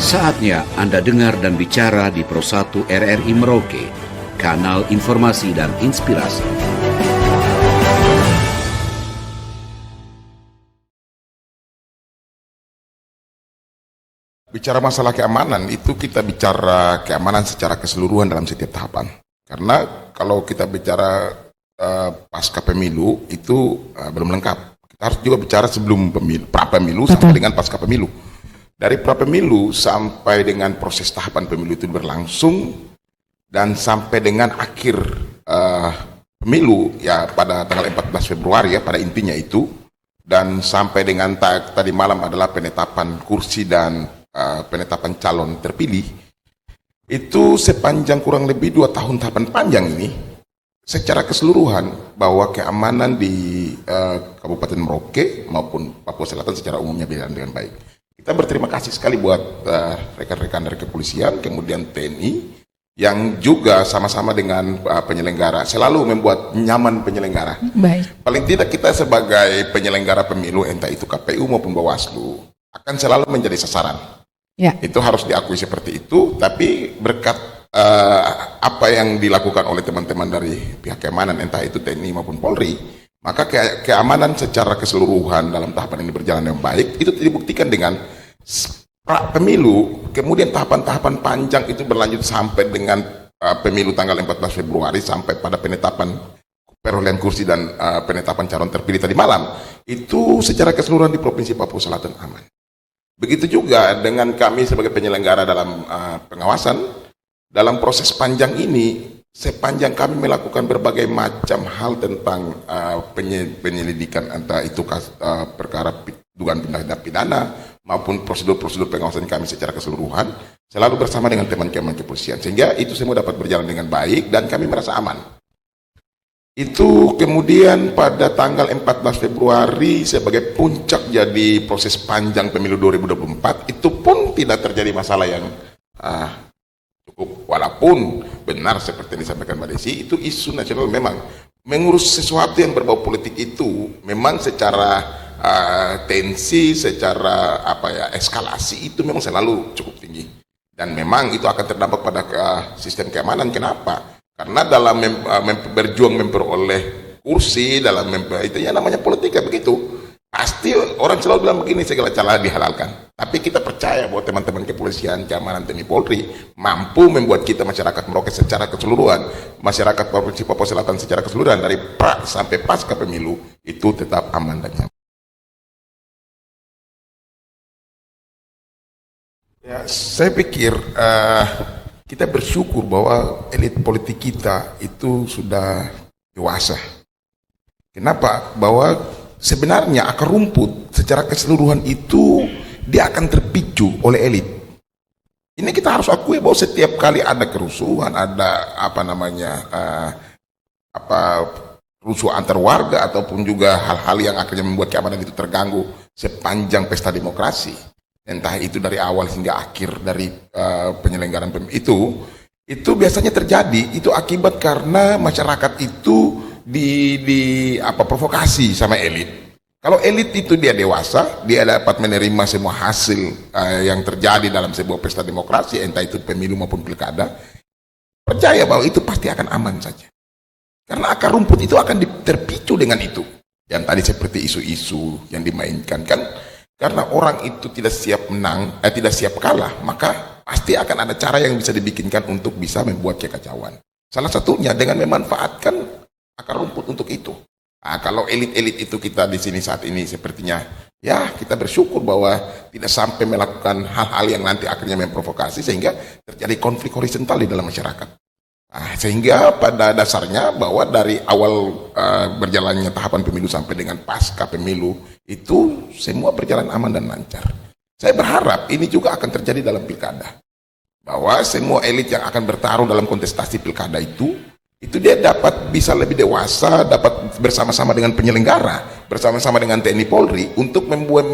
Saatnya Anda dengar dan bicara di Pro 1 RRI Merauke, kanal informasi dan inspirasi. Bicara masalah keamanan, itu kita bicara keamanan secara keseluruhan dalam setiap tahapan. Karena kalau kita bicara pasca pemilu, itu belum lengkap. Kita harus juga bicara sebelum pemilu, pra-pemilu sampai dengan pasca pemilu. Dari pra-pemilu sampai dengan proses tahapan pemilu itu berlangsung, dan sampai dengan akhir pemilu, ya pada tanggal 14 Februari ya, pada intinya itu, dan sampai dengan tadi malam adalah penetapan kursi dan penetapan calon terpilih, itu sepanjang kurang lebih 2 tahun tahapan panjang ini, secara keseluruhan bahwa keamanan di Kabupaten Merauke maupun Papua Selatan secara umumnya berjalan dengan baik. Kita berterima kasih sekali buat rekan-rekan dari kepolisian, kemudian TNI, yang juga sama-sama dengan penyelenggara selalu membuat nyaman penyelenggara. Baik. Paling tidak kita sebagai penyelenggara pemilu, entah itu KPU maupun Bawaslu, akan selalu menjadi sasaran. Ya. Itu harus diakui seperti itu, tapi berkat apa yang dilakukan oleh teman-teman dari pihak keamanan, entah itu TNI maupun Polri, maka keamanan secara keseluruhan dalam tahapan ini berjalan dengan baik. Itu dibuktikan dengan pemilu, kemudian tahapan-tahapan panjang itu berlanjut sampai dengan pemilu tanggal 14 Februari sampai pada penetapan perolehan kursi dan penetapan calon terpilih tadi malam. Itu secara keseluruhan di Provinsi Papua Selatan aman. Begitu juga dengan kami sebagai penyelenggara dalam pengawasan, dalam proses panjang ini, sepanjang kami melakukan berbagai macam hal tentang penyelidikan, entah itu perkara dugaan tindak pidana maupun prosedur-prosedur pengawasan kami secara keseluruhan, selalu bersama dengan teman-teman kepolisian, sehingga itu semua dapat berjalan dengan baik dan kami merasa aman. Itu kemudian pada tanggal 14 Februari sebagai puncak jadi proses panjang pemilu 2024, itu pun tidak terjadi masalah yang cukup, walaupun benar seperti yang disampaikan Mbak Desi, itu isu nasional. Memang mengurus sesuatu yang berbau politik itu memang secara tensi, secara eskalasi itu memang selalu cukup tinggi, dan memang itu akan terdampak pada sistem keamanan. Kenapa? Karena dalam berjuang memperoleh kursi, dalam itu ya namanya politik ya begitu. Pasti orang selalu bilang begini, segala cara dihalalkan. Tapi kita percaya bahwa teman-teman kepolisian, keamanan, TNI, Polri mampu membuat kita masyarakat Merauke secara keseluruhan, masyarakat Provinsi Papua Selatan secara keseluruhan dari pra sampai pasca pemilu itu tetap aman dan nyaman. Ya, saya pikir kita bersyukur bahwa elit politik kita itu sudah dewasa. Kenapa? Bahwa sebenarnya akar rumput secara keseluruhan itu dia akan terpicu oleh elit. Ini kita harus akui bahwa setiap kali ada kerusuhan, ada rusuh antar warga ataupun juga hal-hal yang akhirnya membuat keamanan itu terganggu sepanjang pesta demokrasi, entah itu dari awal hingga akhir dari penyelenggaraan itu biasanya terjadi itu akibat karena masyarakat itu provokasi sama elit. Kalau elit itu dia dewasa, dia dapat menerima semua hasil yang terjadi dalam sebuah pesta demokrasi, entah itu pemilu maupun pilkada, percaya bahwa itu pasti akan aman saja. Karena akar rumput itu akan terpicu dengan itu. Yang tadi seperti isu-isu yang dimainkan kan. Karena orang itu tidak siap menang, tidak siap kalah, maka pasti akan ada cara yang bisa dibikinkan untuk bisa membuat kekacauan. Salah satunya dengan memanfaatkan akar rumput untuk itu. Nah, kalau elit-elit itu kita di sini saat ini sepertinya, ya kita bersyukur bahwa tidak sampai melakukan hal-hal yang nanti akhirnya memprovokasi sehingga terjadi konflik horizontal di dalam masyarakat. Nah, sehingga pada dasarnya bahwa dari awal berjalannya tahapan pemilu sampai dengan pasca pemilu itu semua berjalan aman dan lancar. Saya berharap ini juga akan terjadi dalam pilkada, bahwa semua elit yang akan bertarung dalam kontestasi pilkada itu dia dapat bisa lebih dewasa, dapat bersama-sama dengan penyelenggara, bersama-sama dengan TNI Polri untuk membuat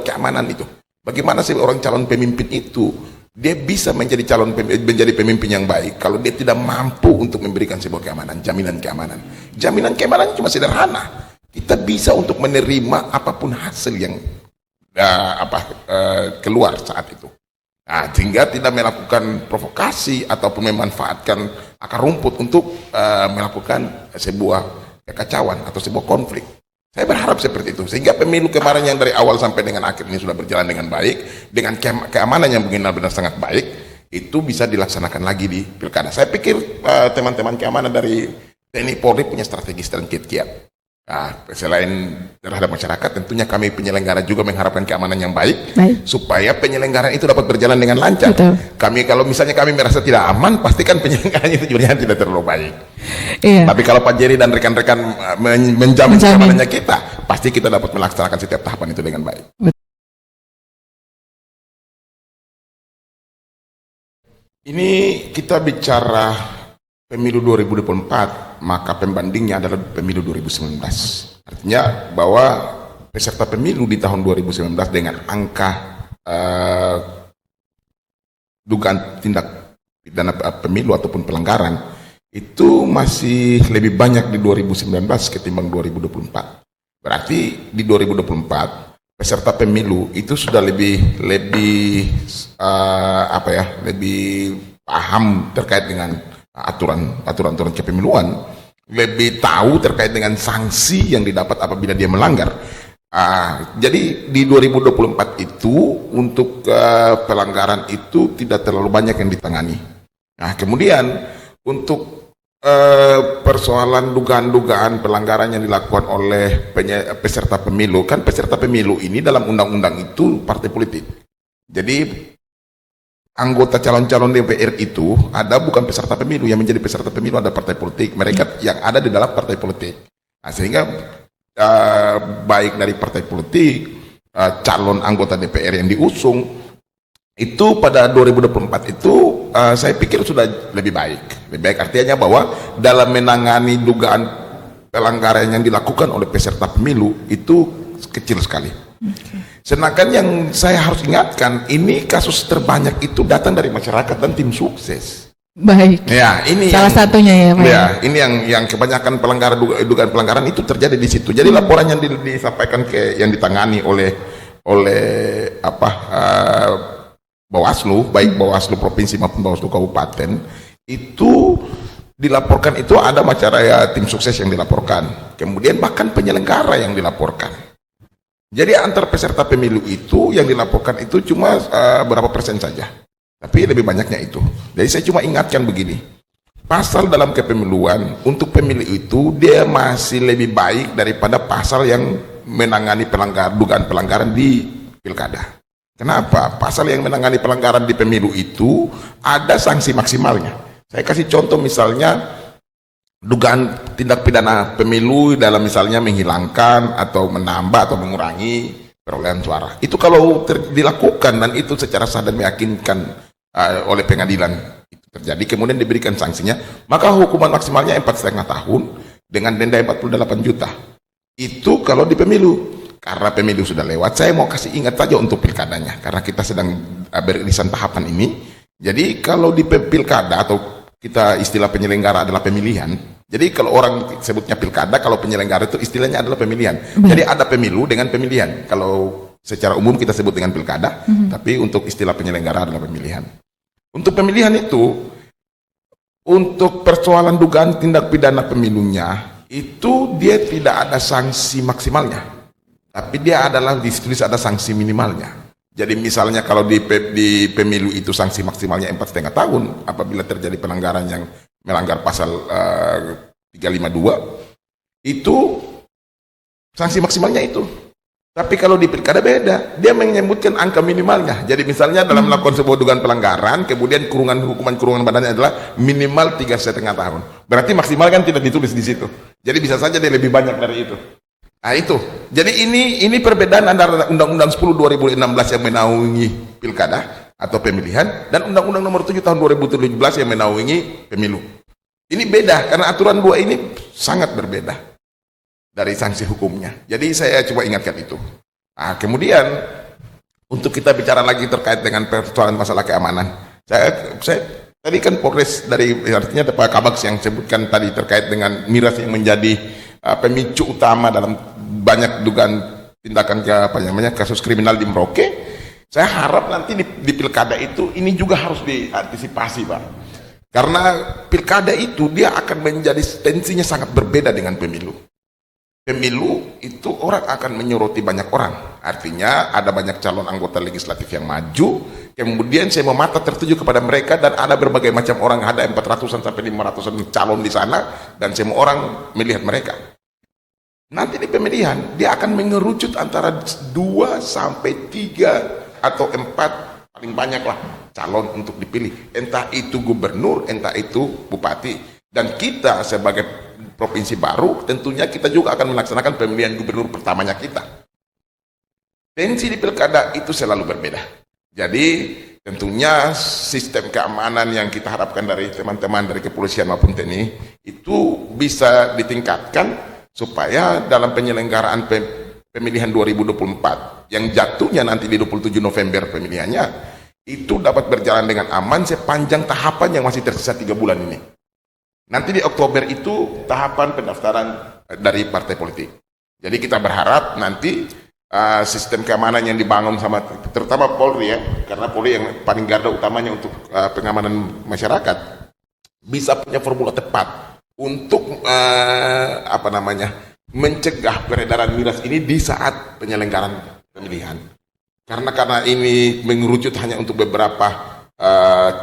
keamanan itu. Bagaimana sih orang calon pemimpin itu dia bisa menjadi pemimpin yang baik kalau dia tidak mampu untuk memberikan sebuah keamanan, jaminan keamanan. Jaminan keamanan cuma sederhana. Kita bisa untuk menerima apapun hasil yang keluar saat itu. Nah, sehingga tidak melakukan provokasi ataupun memanfaatkan akar rumput untuk melakukan sebuah kekacauan atau sebuah konflik. Saya berharap seperti itu, sehingga pemilu kemarin yang dari awal sampai dengan akhir ini sudah berjalan dengan baik, dengan keamanan yang benar-benar sangat baik, itu bisa dilaksanakan lagi di pilkada. Saya pikir teman-teman keamanan dari TNI Polri punya strategi dan kiat-kiat. Nah, selain terhadap masyarakat, tentunya kami penyelenggara juga mengharapkan keamanan yang baik. Supaya penyelenggaraan itu dapat berjalan dengan lancar. Betul. Kami kalau misalnya kami merasa tidak aman, pastikan penyelenggaraan itu juga tidak terlalu baik. Iya. Tapi kalau Pak Jerry dan rekan-rekan menjamin keamanannya kita, pasti kita dapat melaksanakan setiap tahapan itu dengan baik. Ini kita bicara pemilu 2024, maka pembandingnya adalah pemilu 2019. Artinya bahwa peserta pemilu di tahun 2019 dengan angka dugaan tindak pidana pemilu ataupun pelanggaran itu masih lebih banyak di 2019 ketimbang 2024. Berarti di 2024 peserta pemilu itu sudah lebih paham terkait dengan aturan kepemiluan, lebih tahu terkait dengan sanksi yang didapat apabila dia melanggar. Jadi di 2024 itu untuk pelanggaran itu tidak terlalu banyak yang ditangani. Nah, kemudian untuk persoalan dugaan-dugaan pelanggaran yang dilakukan oleh peserta pemilu, kan peserta pemilu ini dalam undang-undang itu partai politik. Jadi anggota calon-calon DPR itu ada bukan peserta pemilu, yang menjadi peserta pemilu ada partai politik, mereka yang ada di dalam partai politik. Nah, sehingga baik dari partai politik, calon anggota DPR yang diusung itu pada 2024 itu saya pikir sudah lebih baik. Lebih baik artinya bahwa dalam menangani dugaan pelanggaran yang dilakukan oleh peserta pemilu itu kecil sekali. Sedangkan yang saya harus ingatkan, ini kasus terbanyak itu datang dari masyarakat dan tim sukses. Baik. Ya, ini salah satunya ya, Pak. Ya, ini yang kebanyakan pelanggaran dugaan pelanggaran itu terjadi di situ. Jadi laporan yang disampaikan yang ditangani oleh Bawaslu, baik Bawaslu provinsi maupun Bawaslu kabupaten, itu dilaporkan itu ada masyarakat tim sukses yang dilaporkan. Kemudian bahkan penyelenggara yang dilaporkan. Jadi antar peserta pemilu itu yang dilaporkan itu cuma berapa persen saja. Tapi lebih banyaknya itu. Jadi saya cuma ingatkan begini. Pasal dalam kepemiluan untuk pemilu itu dia masih lebih baik daripada pasal yang menangani dugaan pelanggaran di pilkada. Kenapa? Pasal yang menangani pelanggaran di pemilu itu ada sanksi maksimalnya. Saya kasih contoh misalnya dugaan tindak pidana pemilu dalam misalnya menghilangkan atau menambah atau mengurangi perolehan suara. Itu kalau dilakukan dan itu secara sah dan meyakinkan oleh pengadilan itu terjadi, kemudian diberikan sanksinya, maka hukuman maksimalnya 4,5 tahun dengan denda 48 juta. Itu kalau di pemilu. Karena pemilu sudah lewat, saya mau kasih ingat saja untuk pilkadanya, karena kita sedang beririsan tahapan ini. Jadi kalau di pilkada atau kita istilah penyelenggara adalah pemilihan. Jadi kalau orang sebutnya pilkada, kalau penyelenggara itu istilahnya adalah pemilihan. Jadi ada pemilu dengan pemilihan. Kalau secara umum kita sebut dengan pilkada, tapi untuk istilah penyelenggara adalah pemilihan. Untuk pemilihan itu, untuk persoalan dugaan tindak pidana pemilunya, itu dia tidak ada sanksi maksimalnya. Tapi dia adalah ditulis ada sanksi minimalnya. Jadi misalnya kalau di pemilu itu sanksi maksimalnya 4,5 tahun apabila terjadi pelanggaran yang melanggar pasal 352 itu sanksi maksimalnya itu. Tapi kalau di pilkada beda, dia menyebutkan angka minimalnya. Jadi misalnya dalam melakukan sebuah dugaan pelanggaran, kemudian hukuman kurungan badannya adalah minimal 3,5 tahun. Berarti maksimal kan tidak ditulis di situ. Jadi bisa saja dia lebih banyak dari itu. Nah itu, jadi ini perbedaan antara Undang-Undang 10 2016 yang menaungi pilkada atau pemilihan dan Undang-Undang Nomor 7 tahun 2017 yang menaungi pemilu. Ini beda karena aturan dua ini sangat berbeda dari sanksi hukumnya. Jadi saya coba ingatkan itu. Nah, kemudian untuk kita bicara lagi terkait dengan persoalan masalah keamanan, saya tadi kan Polres dari artinya Pak Kabak yang sebutkan tadi terkait dengan miras yang menjadi pemicu utama dalam banyak dugaan tindakan kasus kriminal di Merauke. Saya harap nanti di pilkada itu ini juga harus diantisipasi, Pak. Karena pilkada itu dia akan menjadi tensinya sangat berbeda dengan pemilu. Pemilu itu orang akan menyoroti banyak orang. Artinya ada banyak calon anggota legislatif yang maju, kemudian semua mata tertuju kepada mereka dan ada berbagai macam orang, ada 400-an sampai 500-an calon di sana dan semua orang melihat mereka. Nanti di pemilihan dia akan mengerucut antara 2 sampai 3 atau 4 paling banyak lah calon untuk dipilih. Entah itu gubernur, entah itu bupati. Dan kita sebagai provinsi baru, tentunya kita juga akan melaksanakan pemilihan gubernur pertamanya kita. Tensi di pilkada itu selalu berbeda. Jadi tentunya sistem keamanan yang kita harapkan dari teman-teman dari kepolisian maupun TNI itu bisa ditingkatkan supaya dalam penyelenggaraan pemilihan 2024 yang jatuhnya nanti di 27 November pemilihannya itu dapat berjalan dengan aman sepanjang tahapan yang masih tersisa 3 bulan ini. Nanti di Oktober itu tahapan pendaftaran dari partai politik. Jadi kita berharap nanti sistem keamanan yang dibangun sama terutama Polri ya, karena Polri yang paling garda utamanya untuk pengamanan masyarakat bisa punya formula tepat untuk mencegah peredaran miras ini di saat penyelenggaraan pemilihan. Karena ini mengerucut hanya untuk beberapa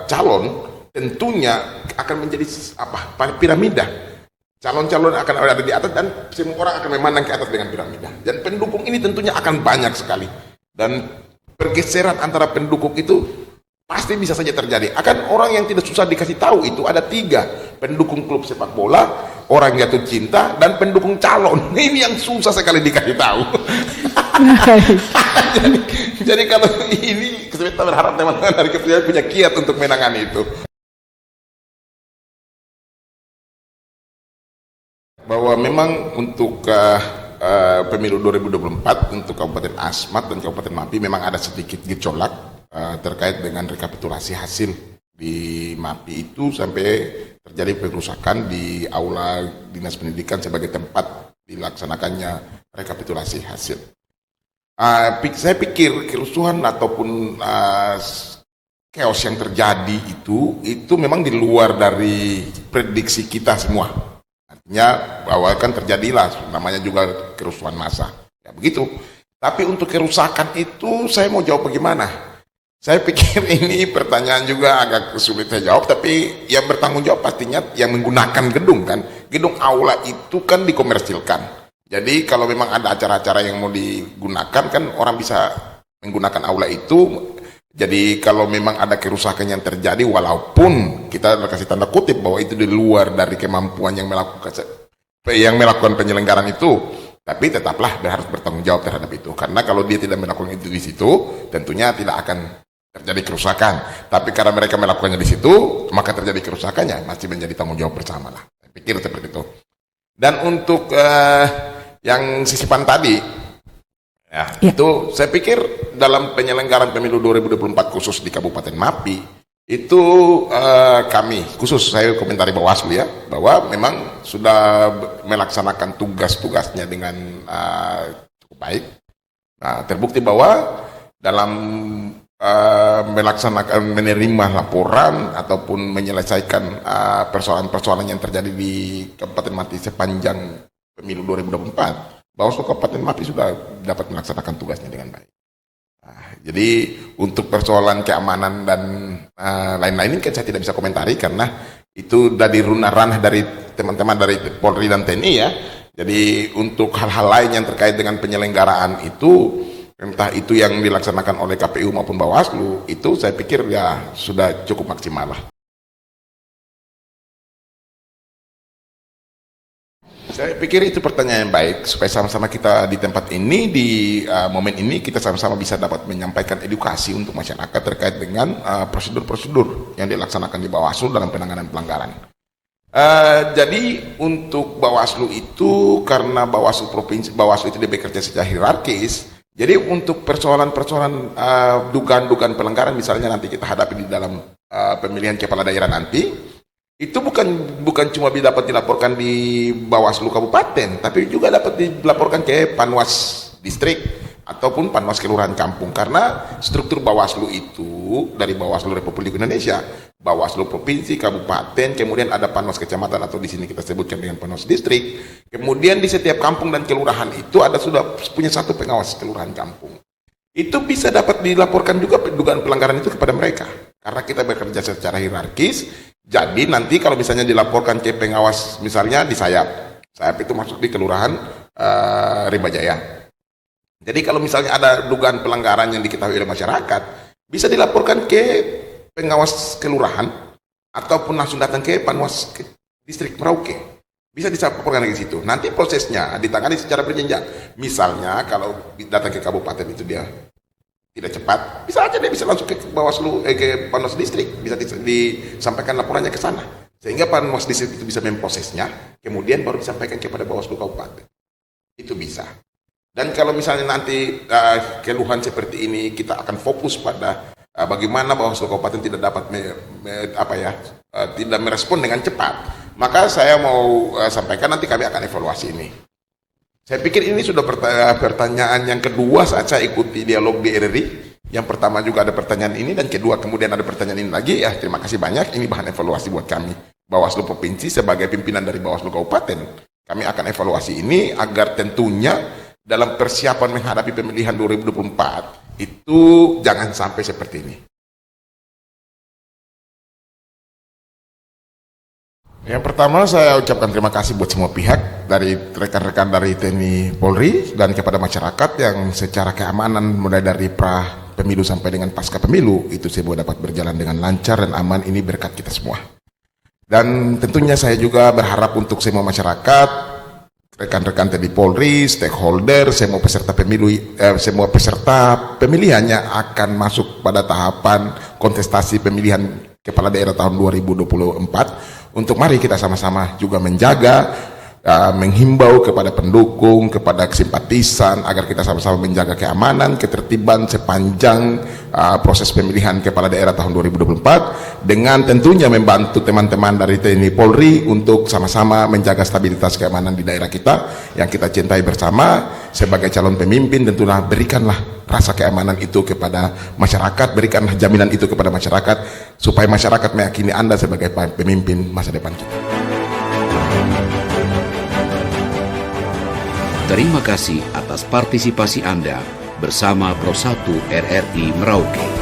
calon, tentunya akan menjadi piramida. Calon-calon akan ada di atas dan semua orang akan memandang ke atas dengan piramida. Dan pendukung ini tentunya akan banyak sekali. Dan pergeseran antara pendukung itu pasti bisa saja terjadi. Akan orang yang tidak susah dikasih tahu itu ada 3. Pendukung klub sepak bola, orang jatuh cinta, dan pendukung calon. Ini yang susah sekali dikasih tahu. jadi kalau ini kita berharap teman-teman dari kepolisian punya kiat untuk menangani itu. Bahwa memang untuk pemilu 2024 untuk Kabupaten Asmat dan Kabupaten Mapi memang ada sedikit gejolak terkait dengan rekapitulasi hasil di Mapi itu sampai terjadi perusakan di aula Dinas Pendidikan sebagai tempat dilaksanakannya rekapitulasi hasil. Saya pikir kerusuhan ataupun chaos yang terjadi itu memang di luar dari prediksi kita semua. Artinya bahwa kan terjadilah namanya juga kerusuhan massa. Ya begitu. Tapi untuk kerusakan itu saya mau jawab bagaimana? Saya pikir ini pertanyaan juga agak sulit saya jawab, tapi yang bertanggung jawab pastinya yang menggunakan gedung kan. Gedung aula itu kan dikomersilkan. Jadi kalau memang ada acara-acara yang mau digunakan kan orang bisa menggunakan aula itu. Jadi kalau memang ada kerusakan yang terjadi, walaupun kita kasih tanda kutip bahwa itu di luar dari kemampuan yang melakukan penyelenggaraan itu, tapi tetaplah dia harus bertanggung jawab terhadap itu. Karena kalau dia tidak melakukan itu di situ, tentunya tidak akan terjadi kerusakan. Tapi karena mereka melakukannya di situ, maka terjadi kerusakannya masih menjadi tanggung jawab bersama lah. Saya pikir seperti itu. Dan untuk yang sisipan tadi. Ya, itu saya pikir dalam penyelenggaraan pemilu 2024 khusus di Kabupaten Mapi itu kami khusus saya komentari Bawaslu ya bahwa memang sudah melaksanakan tugas-tugasnya dengan cukup baik. Nah, terbukti bahwa dalam melaksanakan menerima laporan ataupun menyelesaikan persoalan-persoalan yang terjadi di Kabupaten Mapi sepanjang pemilu 2024. Bawaslu Kabupaten Mapi sudah dapat melaksanakan tugasnya dengan baik. Nah, jadi untuk persoalan keamanan dan lain-lain ini kan saya tidak bisa komentari karena itu dari ranah dari teman-teman dari Polri dan TNI ya. Jadi untuk hal-hal lain yang terkait dengan penyelenggaraan itu, entah itu yang dilaksanakan oleh KPU maupun Bawaslu, itu saya pikir ya sudah cukup maksimal lah. Saya pikir itu pertanyaan yang baik supaya sama-sama kita di tempat ini di momen ini kita sama-sama bisa dapat menyampaikan edukasi untuk masyarakat terkait dengan prosedur-prosedur yang dilaksanakan di Bawaslu dalam penanganan pelanggaran. Jadi untuk Bawaslu itu karena Bawaslu provinsi Bawaslu itu dia bekerja secara hierarkis. Jadi untuk persoalan-persoalan dugaan-dugaan pelanggaran misalnya nanti kita hadapi di dalam pemilihan kepala daerah nanti. Itu bukan cuma dapat dilaporkan di Bawaslu Kabupaten, tapi juga dapat dilaporkan ke Panwas Distrik ataupun Panwas Kelurahan Kampung, karena struktur Bawaslu itu dari Bawaslu Republik Indonesia, Bawaslu Provinsi, Kabupaten, kemudian ada Panwas Kecamatan atau di sini kita sebutkan dengan Panwas Distrik, kemudian di setiap kampung dan kelurahan itu ada sudah punya satu pengawas kelurahan kampung. Itu bisa dapat dilaporkan juga dugaan pelanggaran itu kepada mereka, karena kita bekerja secara hierarkis. Jadi nanti kalau misalnya dilaporkan ke pengawas, misalnya di Sayap itu masuk di kelurahan Rimba Jaya. Jadi kalau misalnya ada dugaan pelanggaran yang diketahui oleh masyarakat, bisa dilaporkan ke pengawas kelurahan ataupun langsung datang ke Panwas Distrik Merauke. Bisa dilaporkan ke situ. Nanti prosesnya ditangani secara berjenjang. Misalnya kalau datang ke kabupaten itu dia tidak cepat, bisa aja dia bisa langsung ke Bawaslu, ke Panwas Distrik, bisa disampaikan laporannya ke sana. Sehingga Panwas Distrik itu bisa memprosesnya, kemudian baru disampaikan kepada Bawaslu Kabupaten. Itu bisa. Dan kalau misalnya nanti keluhan seperti ini, kita akan fokus pada bagaimana Bawaslu Kabupaten tidak dapat tidak merespon dengan cepat. Maka saya mau sampaikan nanti kami akan evaluasi ini. Saya pikir ini sudah pertanyaan yang kedua saat saya ikuti dialog di RRI. Yang pertama juga ada pertanyaan ini, dan kedua kemudian ada pertanyaan ini lagi. Ya, terima kasih banyak. Ini bahan evaluasi buat kami. Bawaslu Provinsi sebagai pimpinan dari Bawaslu Kabupaten, kami akan evaluasi ini agar tentunya dalam persiapan menghadapi pemilihan 2024 itu jangan sampai seperti ini. Yang pertama saya ucapkan terima kasih buat semua pihak, dari rekan-rekan dari TNI Polri dan kepada masyarakat yang secara keamanan mulai dari pra pemilu sampai dengan pasca pemilu itu semua dapat berjalan dengan lancar dan aman. Ini berkat kita semua. Dan tentunya saya juga berharap untuk semua masyarakat, rekan-rekan TNI Polri, stakeholder, semua peserta pemilihannya akan masuk pada tahapan kontestasi pemilihan kepala daerah tahun 2024. Untuk mari kita sama-sama juga menjaga, menghimbau kepada pendukung, kepada simpatisan agar kita sama-sama menjaga keamanan, ketertiban sepanjang proses pemilihan kepala daerah tahun 2024, dengan tentunya membantu teman-teman dari TNI Polri untuk sama-sama menjaga stabilitas keamanan di daerah kita yang kita cintai bersama. Sebagai calon pemimpin tentunya berikanlah rasa keamanan itu kepada masyarakat, berikanlah jaminan itu kepada masyarakat supaya masyarakat meyakini Anda sebagai pemimpin masa depan kita. Terima kasih atas partisipasi Anda bersama Pro 1 RRI Merauke.